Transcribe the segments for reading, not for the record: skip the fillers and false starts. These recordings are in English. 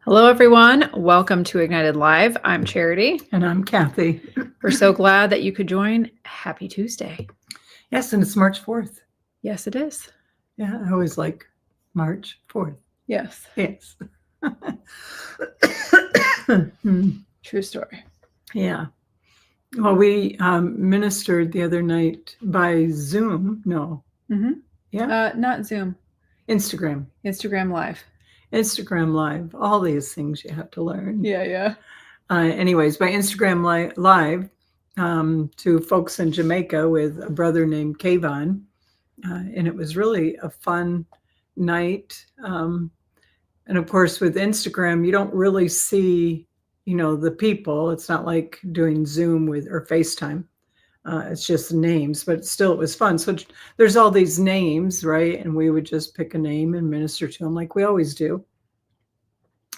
Hello, everyone. Welcome to Ignited Live. I'm Charity. And I'm Kathy. We're so glad that you could join. Happy Tuesday. Yes, and it's March 4th. Yes, it is. Yeah, I always like March 4th. Yes. Yes. True story. Yeah. Well, we ministered the other night by Zoom. No. Yeah. Not Zoom. Instagram. Instagram Live. Instagram Live. All these things you have to learn. Yeah. Anyways, by Instagram Live to folks in Jamaica with a brother named Kayvon. And it was really a fun night. And of course, with Instagram, you don't really see, the people. It's not like doing Zoom or FaceTime. It's just names, but still, it was fun. So there's all these names, right? And we would just pick a name and minister to them like we always do.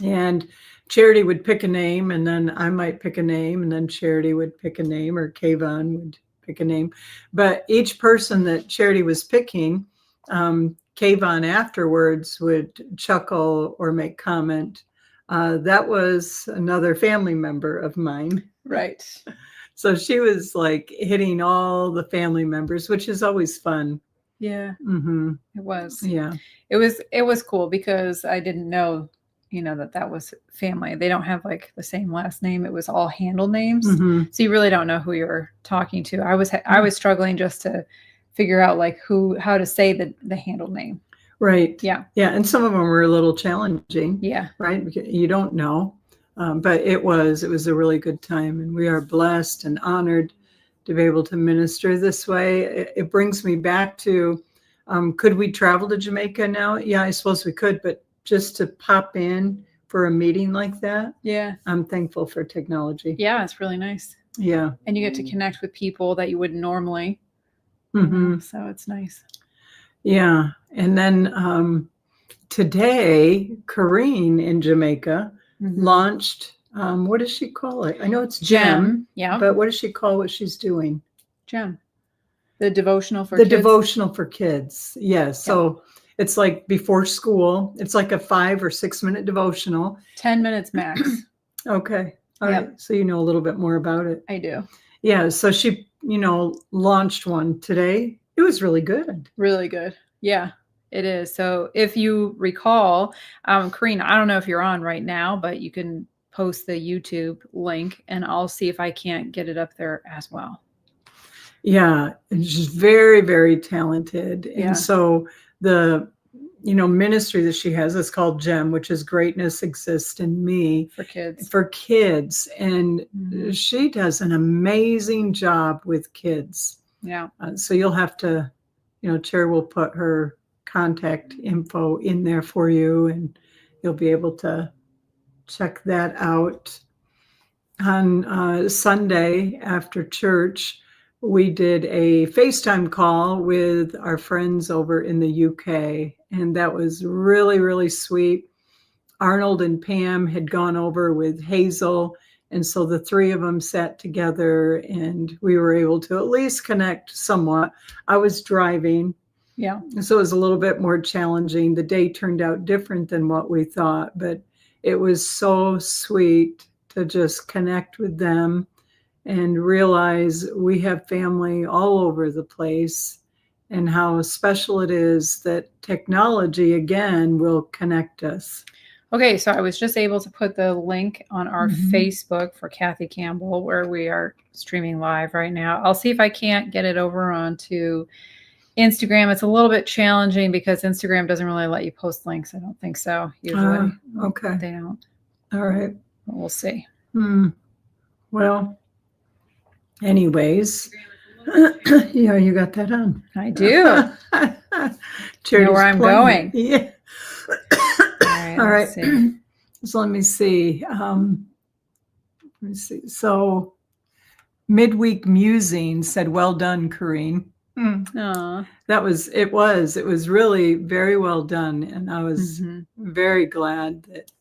And Charity would pick a name, and then I might pick a name, and then Charity would pick a name, or Kayvon would pick a name. But each person that Charity was picking, Kayvon afterwards would chuckle or make comment. That was another family member of mine. Right. So she was like hitting all the family members, which is always fun. Yeah. Mm-hmm. It was. Yeah. It was cool because I didn't know, that was family. They don't have like the same last name. It was all handle names. Mm-hmm. So you really don't know who you're talking to. I was struggling just to figure out like how to say the handle name. Right. Yeah. Yeah. And some of them were a little challenging. Yeah. Right. You don't know. But it was a really good time, and we are blessed and honored to be able to minister this way. It brings me back to, could we travel to Jamaica now? Yeah, I suppose we could, but just to pop in for a meeting like that. Yeah. I'm thankful for technology. Yeah, it's really nice. Yeah. And you get to connect with people that you wouldn't normally. Mm-hmm. So it's nice. Yeah. And then today, Corrine in Jamaica launched, what does she call it? I know it's Gem. Yeah. But what does she call what she's doing? Gem. The devotional for kids. Devotional for kids. Yes. Yeah. So it's like before school. It's like a 5 or 6 minute devotional. 10 minutes max. Okay. All right. So you know a little bit more about it. I do. Yeah. So she, launched one today. It was really good. Really good. Yeah. It is. So if you recall, Corrine, I don't know if you're on right now, but you can post the YouTube link and I'll see if I can't get it up there as well. Yeah. And she's very, very talented. Yeah. And so the, ministry that she has is called GEM, which is Greatness Exists in Me. For kids. For kids. And she does an amazing job with kids. Yeah. So you'll have to, Chair will put her contact info in there for you, and you'll be able to check that out. On Sunday after church, we did a FaceTime call with our friends over in the UK, and that was really, really sweet. Arnold and Pam had gone over with Hazel, and so the three of them sat together and we were able to at least connect somewhat. I was driving. Yeah. So it was a little bit more challenging. The day turned out different than what we thought, but it was so sweet to just connect with them and realize we have family all over the place, and how special it is that technology, again, will connect us. Okay, so I was just able to put the link on our Facebook for Kathy Campbell, where we are streaming live right now. I'll see if I can't get it over onto Instagram. It's a little bit challenging because Instagram doesn't really let you post links. I don't think so. Usually. Okay. They don't. All right. But we'll see. Well, anyways, yeah, you got that on. I do. You know where I'm going. Yeah. All right. So let me see. So Midweek Musing said, "Well done, Corrine." It was really very well done. And I was very glad that,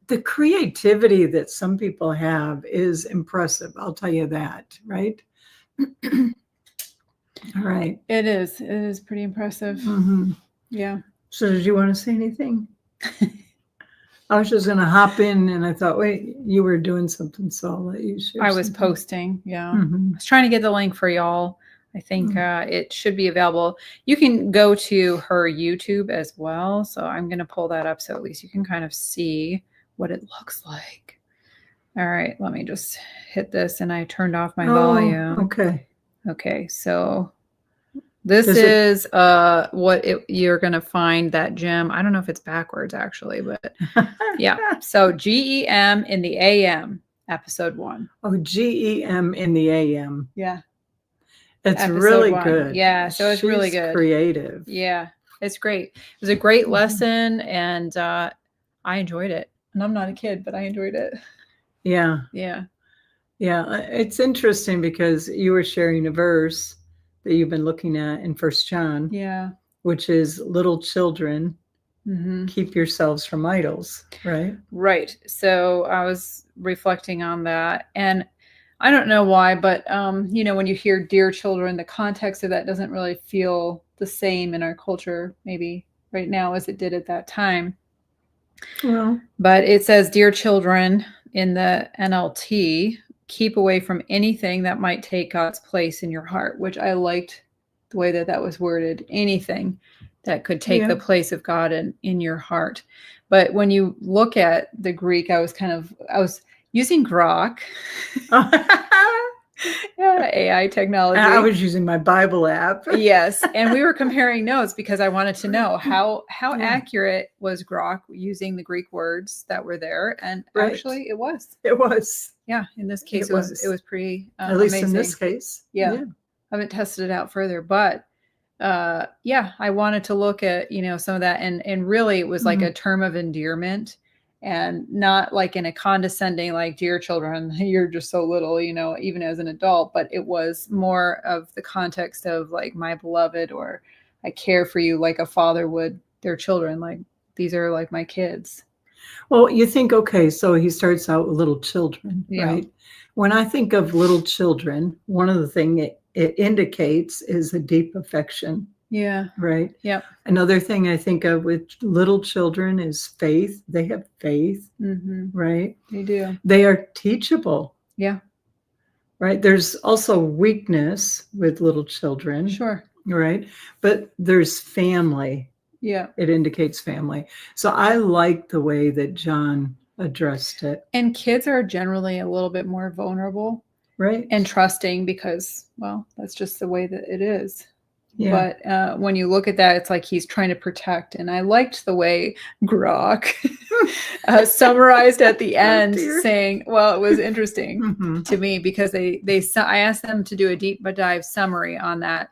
the creativity that some people have is impressive. I'll tell you that. Right. All right. It is pretty impressive. Yeah. So did you want to say anything? I was just going to hop in, and I thought, wait, you were doing something, so I'll let you share. I was something. posting. Yeah. Mhm. I was trying to get the link for y'all. I think it should be available. You can go to her YouTube as well. So I'm going to pull that up so at least you can kind of see what it looks like. All right. Let me just hit this, and I turned off my volume. Okay. Okay. So this Does it- is what you're going to find that gem. I don't know if it's backwards actually, but yeah. So GEM in the AM, episode 1. Oh, GEM in the AM. Yeah. It's Episode really 1. good. Yeah, so it's really She's good. creative. Yeah, it's great. It was a great Mhm. lesson, and I enjoyed it. And I'm not a kid, but I enjoyed it. Yeah. Yeah. Yeah. It's interesting because you were sharing a verse that you've been looking at in First John, Yeah. which is little children, Mm-hmm. keep yourselves from idols, right? Right. So I was reflecting on that, and I don't know why, but when you hear "dear children," the context of that doesn't really feel the same in our culture, maybe right now as it did at that time. Well, But it says, "Dear children," in the NLT, keep away from anything that might take God's place in your heart, which I liked the way that was worded. Anything that could take the place of God in your heart. But when you look at the Greek, I was using Grok. Yeah, AI technology. I was using my Bible app. Yes, and we were comparing notes because I wanted to know how Yeah. accurate was Grok using the Greek words that were there, and Right. actually it was. It was. Yeah, in this case It was. it was pretty At least amazing. in this case. Yeah. I haven't tested it out further, but I wanted to look at some of that, and really it was like a term of endearment, and not like in a condescending, like, dear children, you're just so little, even as an adult, but it was more of the context of like, my beloved, or I care for you like a father would their children, like these are like my kids. Well, you think, okay, so he starts out with little children, Yeah. right? When I think of little children, one of the things it indicates is a deep affection. Yeah. Right. Yep. Another thing I think of with little children is faith. They have faith, right? They do. They are teachable. Yeah. Right. There's also weakness with little children. Sure. Right. But there's family. Yeah. It indicates family. So I like the way that John addressed it. And kids are generally a little bit more vulnerable. Right. And trusting because, well, that's just the way that it is. Yeah. But when you look at that, it's like he's trying to protect. And I liked the way Grok summarized at the end, saying, well, it was interesting to me because I asked them to do a deep dive summary on that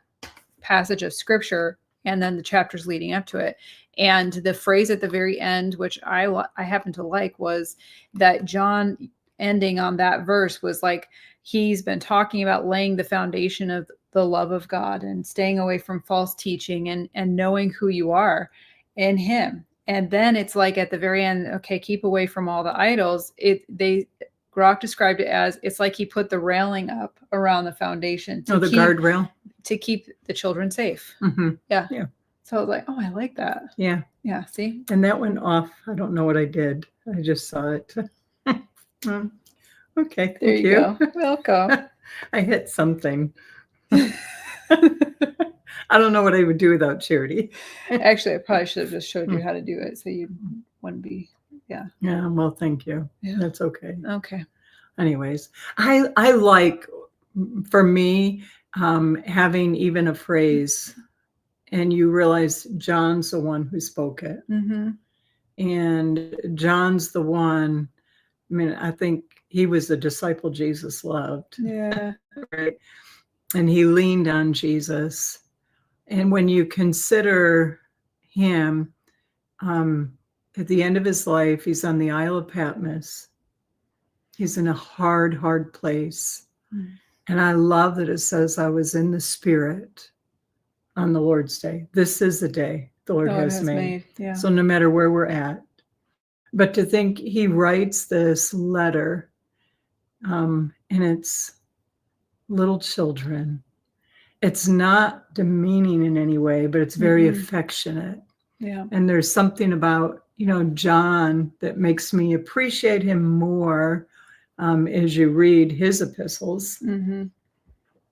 passage of scripture and then the chapters leading up to it. And the phrase at the very end, which I happen to like, was that John ending on that verse was like, he's been talking about laying the foundation of the love of God and staying away from false teaching and knowing who you are in him. And then it's like at the very end, okay, keep away from all the idols. Grok described it as, it's like he put the railing up around the foundation. The guardrail. To keep the children safe. Yeah. So I was like, oh, I like that. Yeah. Yeah. See? And that went off. I don't know what I did. I just saw it. Okay. There you go. Welcome. I hit something. I don't know what I would do without Charity. Actually, I probably should have just showed you how to do it so you wouldn't be. Yeah. Yeah. Well, thank you. Yeah. That's okay. Okay. Anyways, I like, for me, having even a phrase and you realize John's the one who spoke it. And John's the one, I mean, I think he was the disciple Jesus loved. Yeah. Right. And he leaned on Jesus. And when you consider him, at the end of his life, he's on the Isle of Patmos. He's in a hard, hard place. And I love that it says, I was in the Spirit on the Lord's Day. This is the day the Lord has made. Yeah. So no matter where we're at. But to think he writes this letter, and it's little children. It's not demeaning in any way, but it's very affectionate. Yeah. And there's something about John, that makes me appreciate him more as you read his epistles,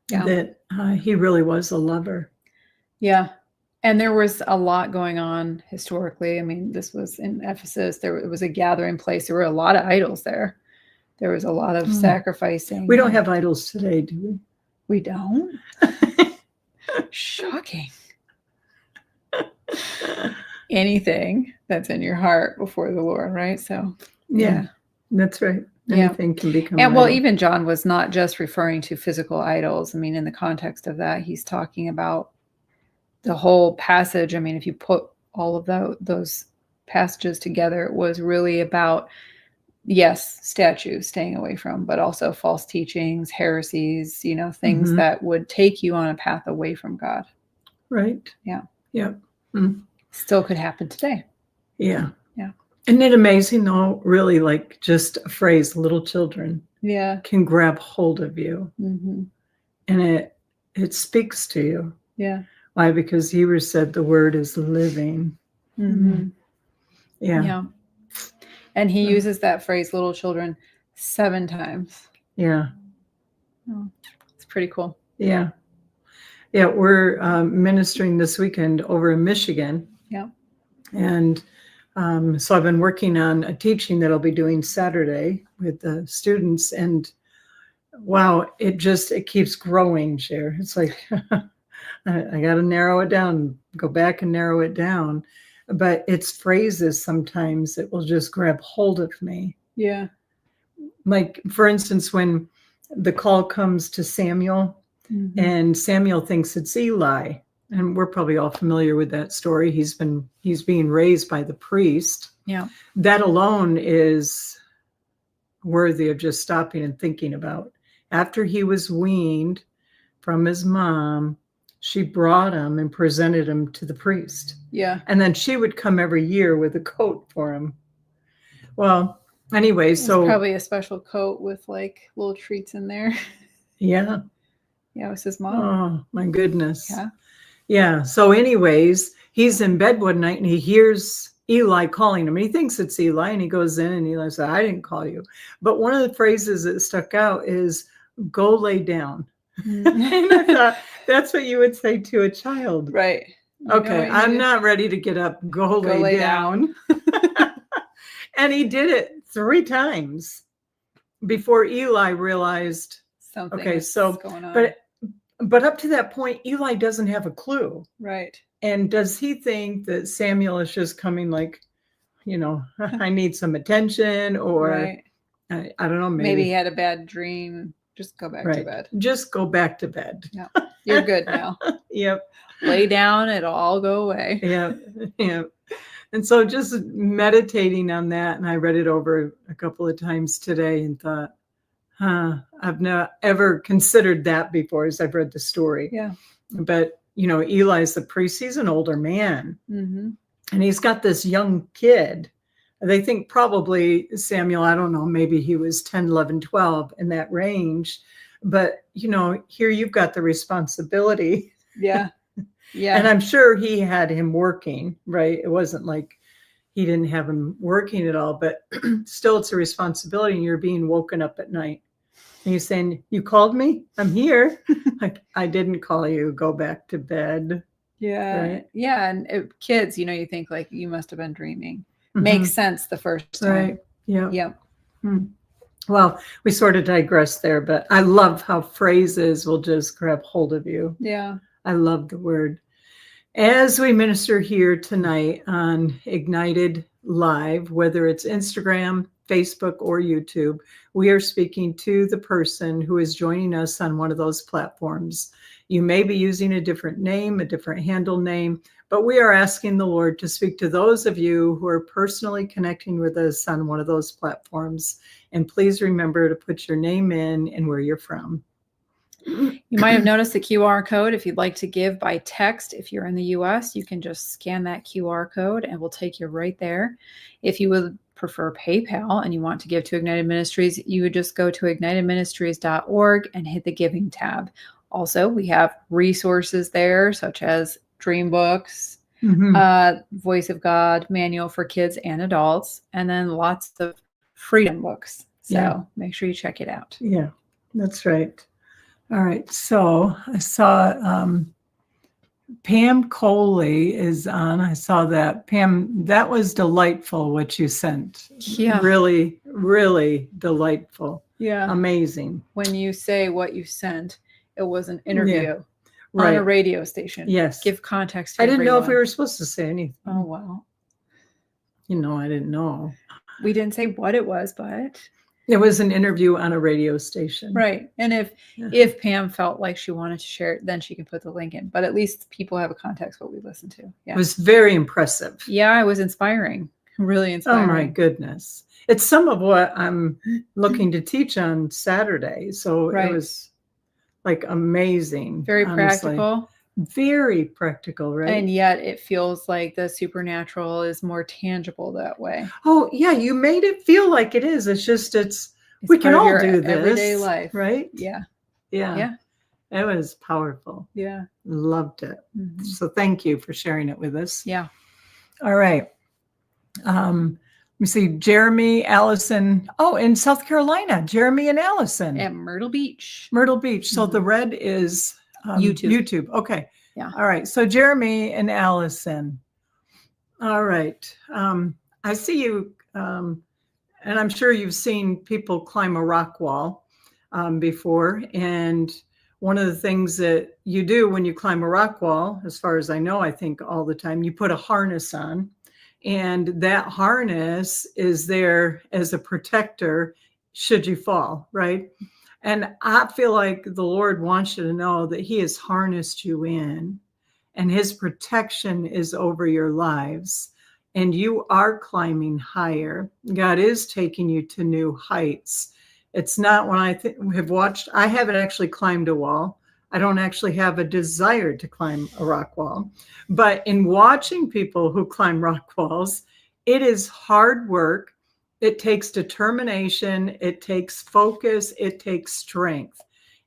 Yeah. that he really was a lover. Yeah. And there was a lot going on historically. I mean, this was in Ephesus. It was a gathering place. There were a lot of idols there. There was a lot of sacrificing. We don't have idols today, do we? We don't? Shocking. Anything that's in your heart before the Lord, right? So, yeah. That's right. Anything can become and well, idol. even John was not just referring to physical idols. I mean, in the context of that, he's talking about the whole passage. I mean, if you put all of those passages together, it was really about, yes, statues, staying away from, but also false teachings, heresies, things that would take you on a path away from God. Right. Yeah. Yeah. Still could happen today. Yeah. Yeah. Isn't it amazing though, really, like just a phrase, little children can grab hold of you. And it speaks to you. Yeah. Why? Because Hebrews said the word is living. Yeah. And he uses that phrase, little children, 7 times. Yeah. Oh, it's pretty cool. Yeah. Yeah. We're ministering this weekend over in Michigan. Yeah. And so I've been working on a teaching that I'll be doing Saturday with the students. And wow, it keeps growing, Cher. It's like, I got to narrow it down, go back and narrow it down. But it's phrases sometimes that will just grab hold of me. Yeah. Like, for instance, when the call comes to Samuel and Samuel thinks it's Eli, and we're probably all familiar with that story. He's being raised by the priest. Yeah. That alone is worthy of just stopping and thinking about. After he was weaned from his mom, she brought him and presented him to the priest. Yeah. And then she would come every year with a coat for him. Well, anyway, so probably a special coat with like little treats in there. Yeah. Yeah, it was his mom. Oh, my goodness. Yeah. Yeah. So anyways, he's in bed one night and he hears Eli calling him. He thinks it's Eli and he goes in and Eli says, I didn't call you. But one of the phrases that stuck out is go lay down. And I thought, that's what you would say to a child. Right. Okay, I'm not ready to get up. Go lay down. And he did it 3 times before Eli realized something. Okay, so going on. But up to that point, Eli doesn't have a clue. Right. And does he think that Samuel is just coming like, I need some attention, or right. I don't know, maybe he had a bad dream. Just go back to bed. Just go back to bed. Yeah. You're good now. Yep. Lay down, it'll all go away. Yeah. Yeah. And so just meditating on that, and I read it over a couple of times today and thought, I've not ever considered that before as I've read the story. Yeah. But, Eli's the priest. He's an older man. And he's got this young kid. They think probably Samuel, I don't know, maybe he was 10, 11, 12 in that range. But, here you've got the responsibility. Yeah. Yeah. And I'm sure he had him working, right? It wasn't like he didn't have him working at all, but still it's a responsibility. And you're being woken up at night. And he's saying, you called me? I'm here. I didn't call you. Go back to bed. Yeah. Right? Yeah. And kids, you think like you must have been dreaming. Makes sense the first time. Right. Yeah. Yep. Well, we sort of digress there, but I love how phrases will just grab hold of you. Yeah. I love the word. As we minister here tonight on Ignited Live, whether it's Instagram, Facebook, or YouTube, we are speaking to the person who is joining us on one of those platforms. You may be using a different name, a different handle name, but we are asking the Lord to speak to those of you who are personally connecting with us on one of those platforms. And please remember to put your name in and where you're from. You might have noticed the QR code. If you'd like to give by text, if you're in the US, you can just scan that QR code and we'll take you right there. If you would prefer PayPal and you want to give to Ignited Ministries, you would just go to ignitedministries.org and hit the giving tab. Also, we have resources there such as dream books, Voice of God, Manual for Kids and Adults, and then lots of freedom books. So make sure you check it out. Yeah, that's right. All right. So I saw Pam Coley is on. I saw that. Pam, that was delightful what you sent. Yeah. Really, really delightful. Yeah. Amazing. When you say what you sent, it was an interview Right. on a radio station. Yes. Give context to I didn't know if we everyone. were supposed to say anything. Oh, wow. I didn't know. We didn't say what it was, but it was an interview on a radio station. Right. And if Pam felt like she wanted to share it, then she can put the link in. But at least people have a context what we listen to. Yeah. It was very impressive. Yeah, it was inspiring. Really inspiring. Oh my goodness. It's some of what I'm looking to teach on Saturday. So it was like amazing. Very honestly. practical. Very practical, right? And yet it feels like the supernatural is more tangible that way. Oh, yeah. You made it feel like it is. It's just, we can all do this. Everyday life. Right? Yeah. Yeah. Yeah. It was powerful. Yeah. Loved it. Mm-hmm. So thank you for sharing it with us. Yeah. All right. Let me see. Jeremy, Allison. Oh, in South Carolina, Jeremy and Allison. At Myrtle Beach. Myrtle Beach. So the red is YouTube. Okay. Yeah. All right. So Jeremy and Allison. All right. I see you, and I'm sure you've seen people climb a rock wall before. And one of the things that you do when you climb a rock wall, as far as I know, I think all the time, you put a harness on. And that harness is there as a protector should you fall, right? And I feel like the Lord wants you to know that he has harnessed you in and his protection is over your lives. And you are climbing higher. God is taking you to new heights. It's not when I have watched, I haven't actually climbed a wall. I don't actually have a desire to climb a rock wall. But in watching people who climb rock walls, it is hard work. It takes determination. It takes focus. It takes strength.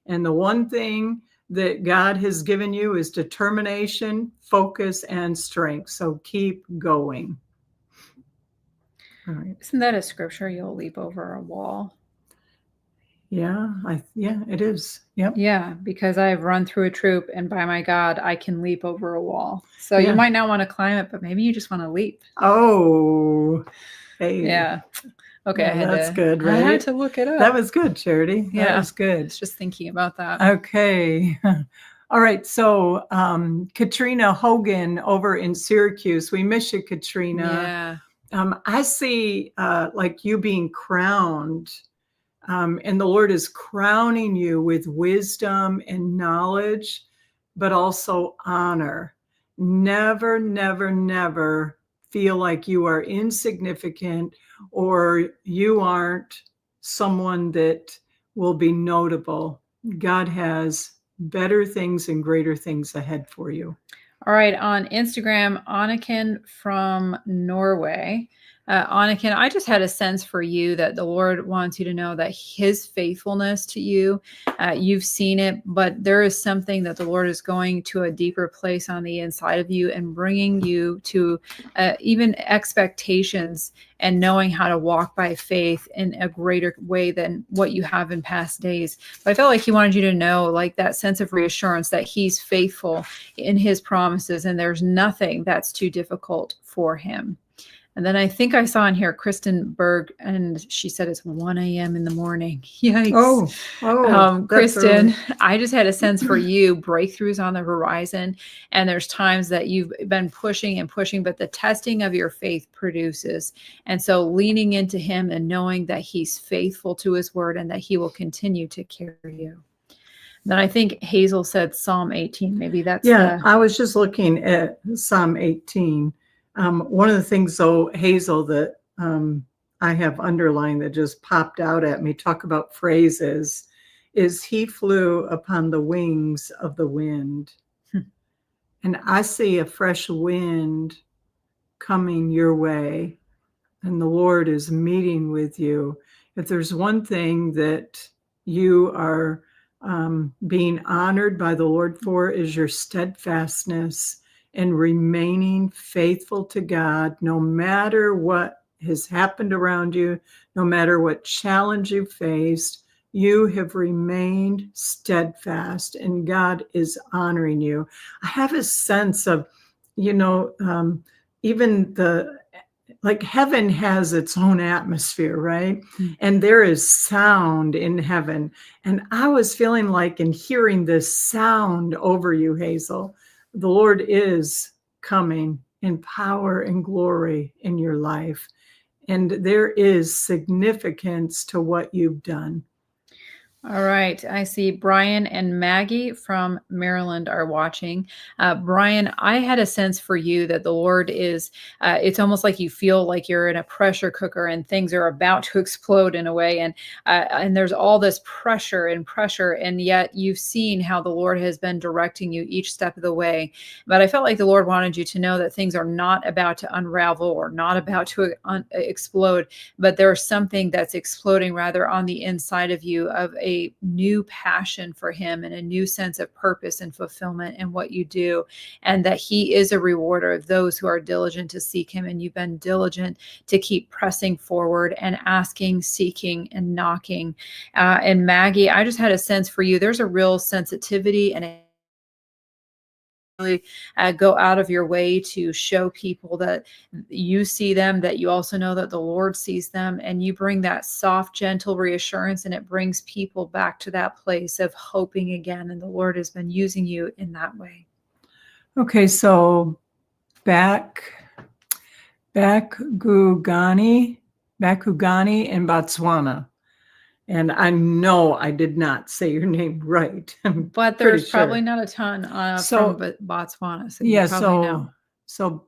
And the one thing that God has given you is determination, focus, and strength. So keep going. All right. Isn't that a scripture? You'll leap over a wall. Yeah, it is. Yep. Yeah, because I've run through a troop and by my God, I can leap over a wall. So you might not want to climb it, but maybe you just want to leap. Oh, hey. Yeah. Okay. Yeah, that's good, right? I had to look it up. That was good, Charity. Yeah. That was good. I was just thinking about that. Okay. All right. So Katrina Hogan over in Syracuse. We miss you, Katrina. Yeah. I see like you being crowned. And the Lord is crowning you with wisdom and knowledge, but also honor. Never, never, never feel like you are insignificant or you aren't someone that will be notable. God has better things and greater things ahead for you. All right. On Instagram, Anniken from Norway. Anniken, I just had a sense for you that the Lord wants you to know that his faithfulness to you, you've seen it, but there is something that the Lord is going to a deeper place on the inside of you and bringing you to even expectations and knowing how to walk by faith in a greater way than what you have in past days. But I felt like he wanted you to know, like, that sense of reassurance that he's faithful in his promises and there's nothing that's too difficult for him. And then I think I saw in here Kristen Berg, and she said it's 1 a.m. in the morning. Yikes. Kristen, I just had a sense for you, breakthroughs on the horizon. And there's times that you've been pushing and pushing, but the testing of your faith produces. And so leaning into him and knowing that he's faithful to his word and that he will continue to carry you. Then I think Hazel said Psalm 18. Maybe that's I was just looking at Psalm 18. One of the things, though, Hazel, that I have underlined that just popped out at me, talk about phrases, is he flew upon the wings of the wind. And I see a fresh wind coming your way, and the Lord is meeting with you. If there's one thing that you are being honored by the Lord for, is your steadfastness and remaining faithful to God, no matter what has happened around you, no matter what challenge you faced, you have remained steadfast and God is honoring you. I have a sense of, even like heaven has its own atmosphere, right? And there is sound in heaven. And I was feeling like in hearing this sound over you, Hazel, the Lord is coming in power and glory in your life. And there is significance to what you've done. All right. I see Brian and Maggie from Maryland are watching. Brian, I had a sense for you that the Lord is, it's almost like you feel like you're in a pressure cooker and things are about to explode in a way. And there's all this pressure. And yet you've seen how the Lord has been directing you each step of the way. But I felt like the Lord wanted you to know that things are not about to unravel or not about to explode, but there's something that's exploding rather on the inside of you of a new passion for him and a new sense of purpose and fulfillment in what you do, and that he is a rewarder of those who are diligent to seek him. And you've been diligent to keep pressing forward and asking, seeking, and knocking. And Maggie, I just had a sense for you. There's a real sensitivity and really go out of your way to show people that you see them, that you also know that the Lord sees them, and you bring that soft, gentle reassurance, and it brings people back to that place of hoping again. And the Lord has been using you in that way. Okay, so Bakugani in Botswana. And I know I did not say your name right. But there's probably not a ton from Botswana. So yeah, know. So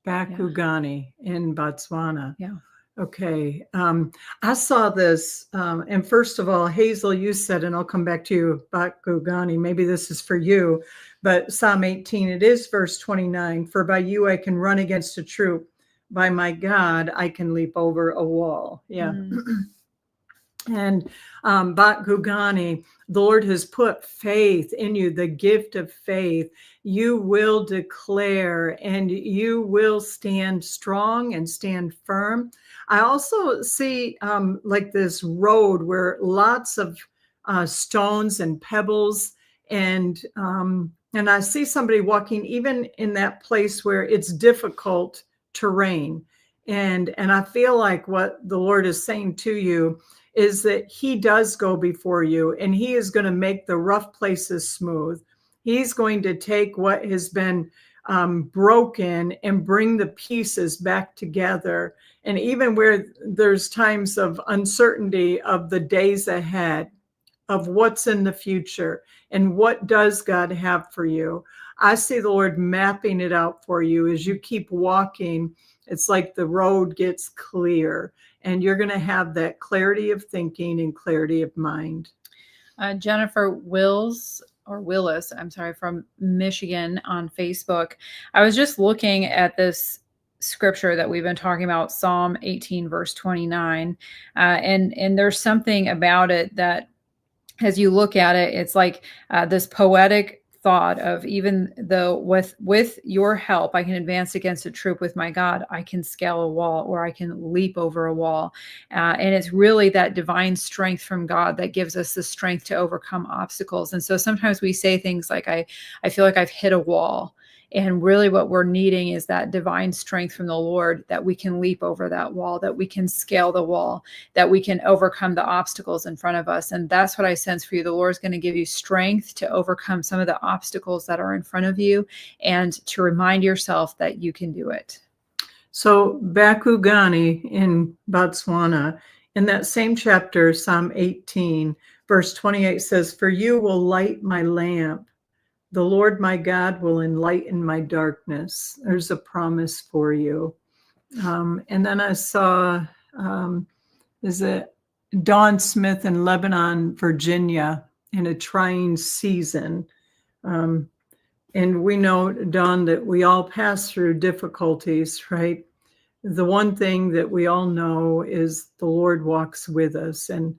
Bakugani in Botswana. Yeah. Okay. I saw this. And first of all, Hazel, you said, and I'll come back to you, Bakugani, maybe this is for you, but Psalm 18, it is verse 29. For by you I can run against a troop. By my God, I can leap over a wall. Yeah. And Bakugani, the Lord has put faith in you, the gift of faith. You will declare and you will stand strong and stand firm. I also see like this road where lots of stones and pebbles, and I see somebody walking even in that place where it's difficult terrain. And I feel like what the Lord is saying to you is that he does go before you, and he is going to make the rough places smooth. He's going to take what has been broken and bring the pieces back together. And even where there's times of uncertainty of the days ahead, of what's in the future and what does God have for you, I see the Lord mapping it out for you as you keep walking. It's like the road gets clear, and you're going to have that clarity of thinking and clarity of mind. Jennifer Willis, from Michigan on Facebook. I was just looking at this scripture that we've been talking about, Psalm 18, verse 29. And there's something about it that, as you look at it, it's like this poetic thought of, even though with your help I can advance against a troop, with my God I can scale a wall, or I can leap over a wall. And it's really that divine strength from God that gives us the strength to overcome obstacles. And so sometimes we say things like, I feel like I've hit a wall. And really what we're needing is that divine strength from the Lord, that we can leap over that wall, that we can scale the wall, that we can overcome the obstacles in front of us. And that's what I sense for you. The Lord's going to give you strength to overcome some of the obstacles that are in front of you, and to remind yourself that you can do it. So Bakugani in Botswana, in that same chapter, Psalm 18, verse 28 says, for you will light my lamp. The Lord my God will enlighten my darkness. There's a promise for you. And then I saw, is it Dawn Smith in Lebanon, Virginia, in a trying season. And we know, Dawn, that we all pass through difficulties, right? The one thing that we all know is the Lord walks with us. And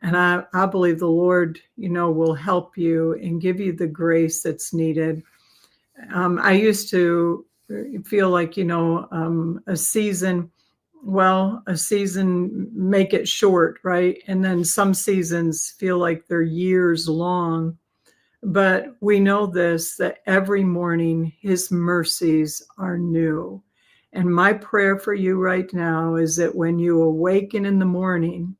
I believe the Lord, will help you and give you the grace that's needed. I used to feel like, a season, a season, make it short, right? And then some seasons feel like they're years long. But we know this, that every morning his mercies are new. And my prayer for you right now is that when you awaken in the morning,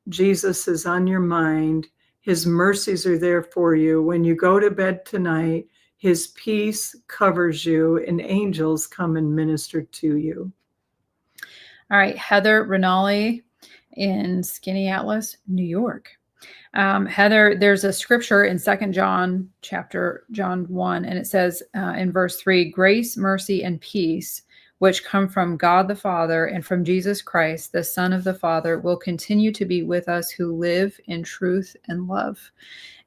Jesus is on your mind. His mercies are there for you. When you go to bed tonight, his peace covers you and angels come and minister to you. All right, Heather Rinaldi in Skaneateles, New York. Heather, there's a scripture in 2 John, John 1, and it says in verse 3, grace, mercy, and peace, which come from God the Father and from Jesus Christ, the Son of the Father, will continue to be with us who live in truth and love.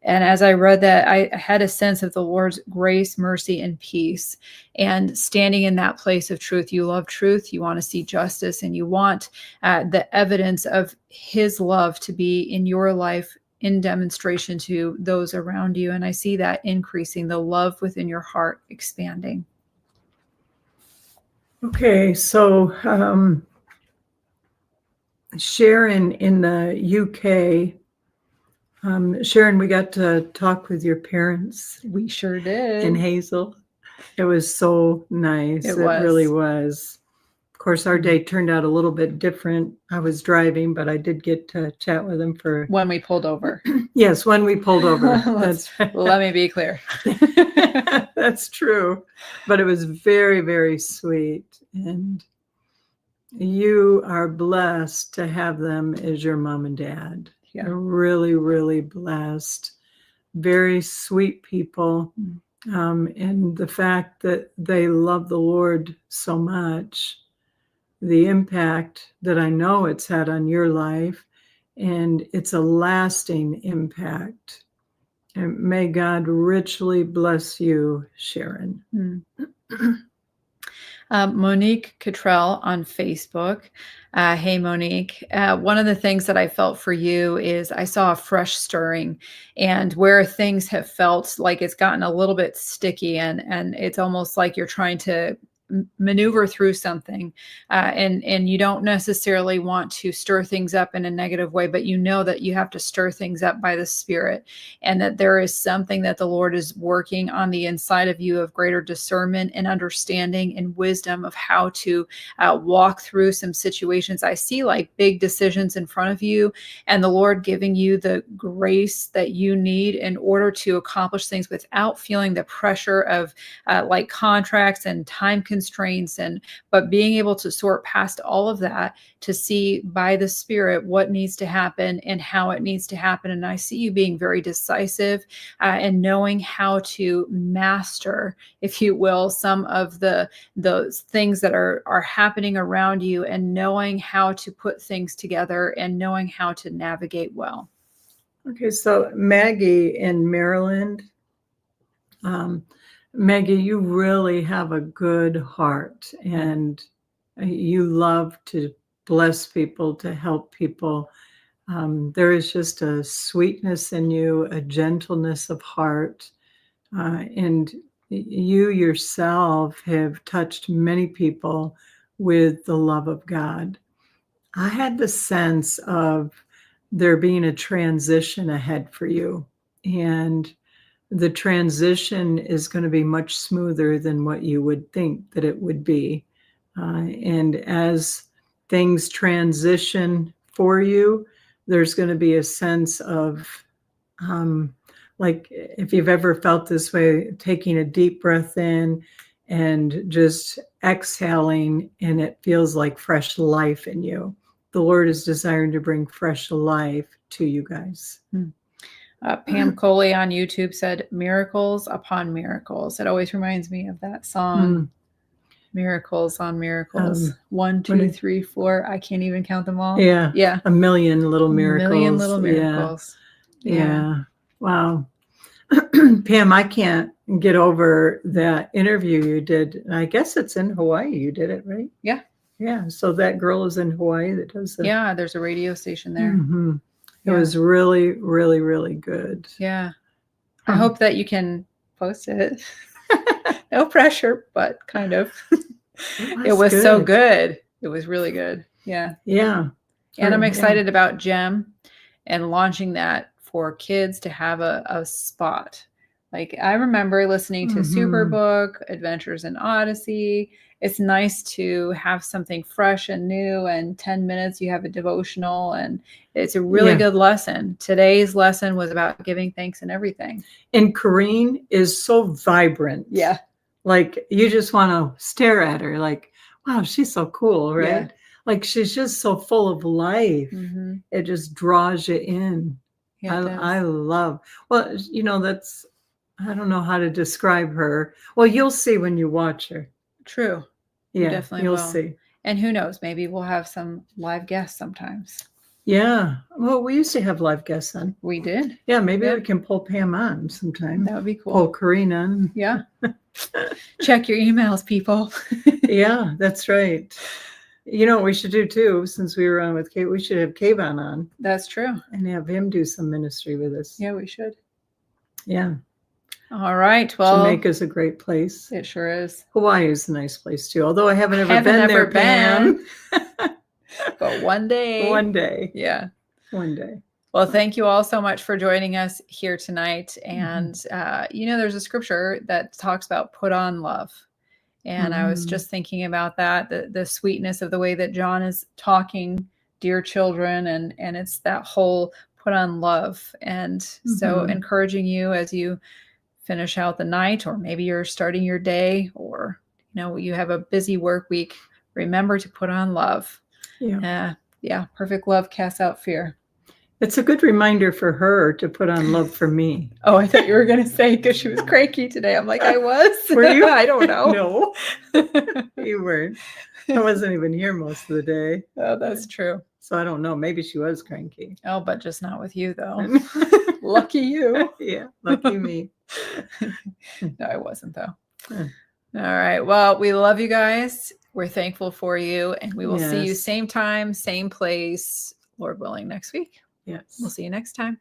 And as I read that, I had a sense of the Lord's grace, mercy, and peace. And standing in that place of truth, you love truth, you want to see justice, and you want the evidence of his love to be in your life in demonstration to those around you. And I see that increasing, the love within your heart expanding. Okay, so Sharon in the UK, Sharon, we got to talk with your parents. We sure did. In Hazel. It was so nice. It really was. Of course, our day turned out a little bit different. I was driving, but I did get to chat with them for... When we pulled over. Yes, when we pulled over. Let me be clear. That's true. But it was very, very sweet. And you are blessed to have them as your mom and dad. Yeah. They're really, really blessed. Very sweet people. And the fact that they love the Lord so much, the impact that I know it's had on your life, and it's a lasting impact. And may God richly bless you, Sharon. Monique Cottrell on Facebook. Hey, Monique. One of the things that I felt for you is I saw a fresh stirring, and where things have felt like it's gotten a little bit sticky, and it's almost like you're trying to maneuver through something, and you don't necessarily want to stir things up in a negative way, but you know that you have to stir things up by the Spirit, and that there is something that the Lord is working on the inside of you of greater discernment and understanding and wisdom of how to walk through some situations. I see like big decisions in front of you, and the Lord giving you the grace that you need in order to accomplish things without feeling the pressure of like contracts and time constraints, but being able to sort past all of that to see by the Spirit what needs to happen and how it needs to happen. And I see you being very decisive and knowing how to master, if you will, some of those things that are happening around you, and knowing how to put things together and knowing how to navigate well. Okay, so Maggie in Maryland, Maggie, you really have a good heart, and you love to bless people, to help people. There is just a sweetness in you, a gentleness of heart, and you yourself have touched many people with the love of God. I had the sense of there being a transition ahead for you, and the transition is going to be much smoother than what you would think that it would be. And as things transition for you, there's going to be a sense of, like if you've ever felt this way, taking a deep breath in and just exhaling, and it feels like fresh life in you. The Lord is desiring to bring fresh life to you guys. Pam Coley on YouTube said, miracles upon miracles. It always reminds me of that song, miracles on miracles. 1, 2, 3, 4. I can't even count them all. Yeah. A million little miracles. A million little miracles. Yeah. Wow. Pam, I can't get over that interview you did. I guess it's in Hawaii. You did it, right? Yeah. Yeah. So that girl is in Hawaii that does that. Yeah. There's a radio station there. Mm-hmm. It was really, really, really good. Yeah. I hope that you can post it. No pressure, but kind of. It was so good. It was really good. Yeah. Yeah. And I'm Yeah. excited about GEM and launching that for kids to have a spot. Like I remember listening to Mhm. Superbook, Adventures in Odyssey. It's nice to have something fresh and new, and 10 minutes you have a devotional, and it's a really Yeah. good lesson. Today's lesson was about giving thanks and everything. And Corrine is so vibrant. Yeah. Like you just want to stare at her like, wow, she's so cool, right? Yeah. Like she's just so full of life. Mhm. It just draws you in. Yeah, it I does. love, well, that's, I don't know how to describe her. Well, you'll see when you watch her. True. You Yeah, definitely you'll will. see. And who knows, maybe we'll have some live guests sometimes. Yeah. Well, we used to have live guests on. We did. Yeah, maybe Yeah. we can pull Pam on sometime. That would be cool. Pull Corrine on. Yeah. Check your emails, people. Yeah, that's right. You know what we should do too, since we were on with Kate, we should have Kayvon on That's true. and have him do some ministry with us. Yeah, we should. Yeah. All right. Well, Jamaica's a great place. it sure is. Hawaii is a nice place too, although I haven't ever Haven't been ever there, Pam. But one day. One day. Yeah. One day. Well, thank you all so much for joining us here tonight. Mm-hmm. And, there's a scripture that talks about put on love. And I was Mhm. just thinking about that, the sweetness of the way that John is talking, dear children, and it's that whole put on love. And so Mhm. encouraging you as you finish out the night, or maybe you're starting your day, or, you have a busy work week, remember to put on love. Yeah. Perfect love casts out fear. It's a good reminder for her to put on love for me. Oh, I thought you were going to say because she was cranky today. I'm like, I was. Were you? I don't know. No, you weren't. I wasn't even here most of the day. Oh, that's true. So I don't know. Maybe she was cranky. Oh, but just not with you, though. Lucky you. Yeah, lucky me. No, I wasn't, though. Huh. All right. Well, we love you guys. We're thankful for you. And we will see you Yes. same time, same place, Lord willing, next week. Yes. We'll see you next time.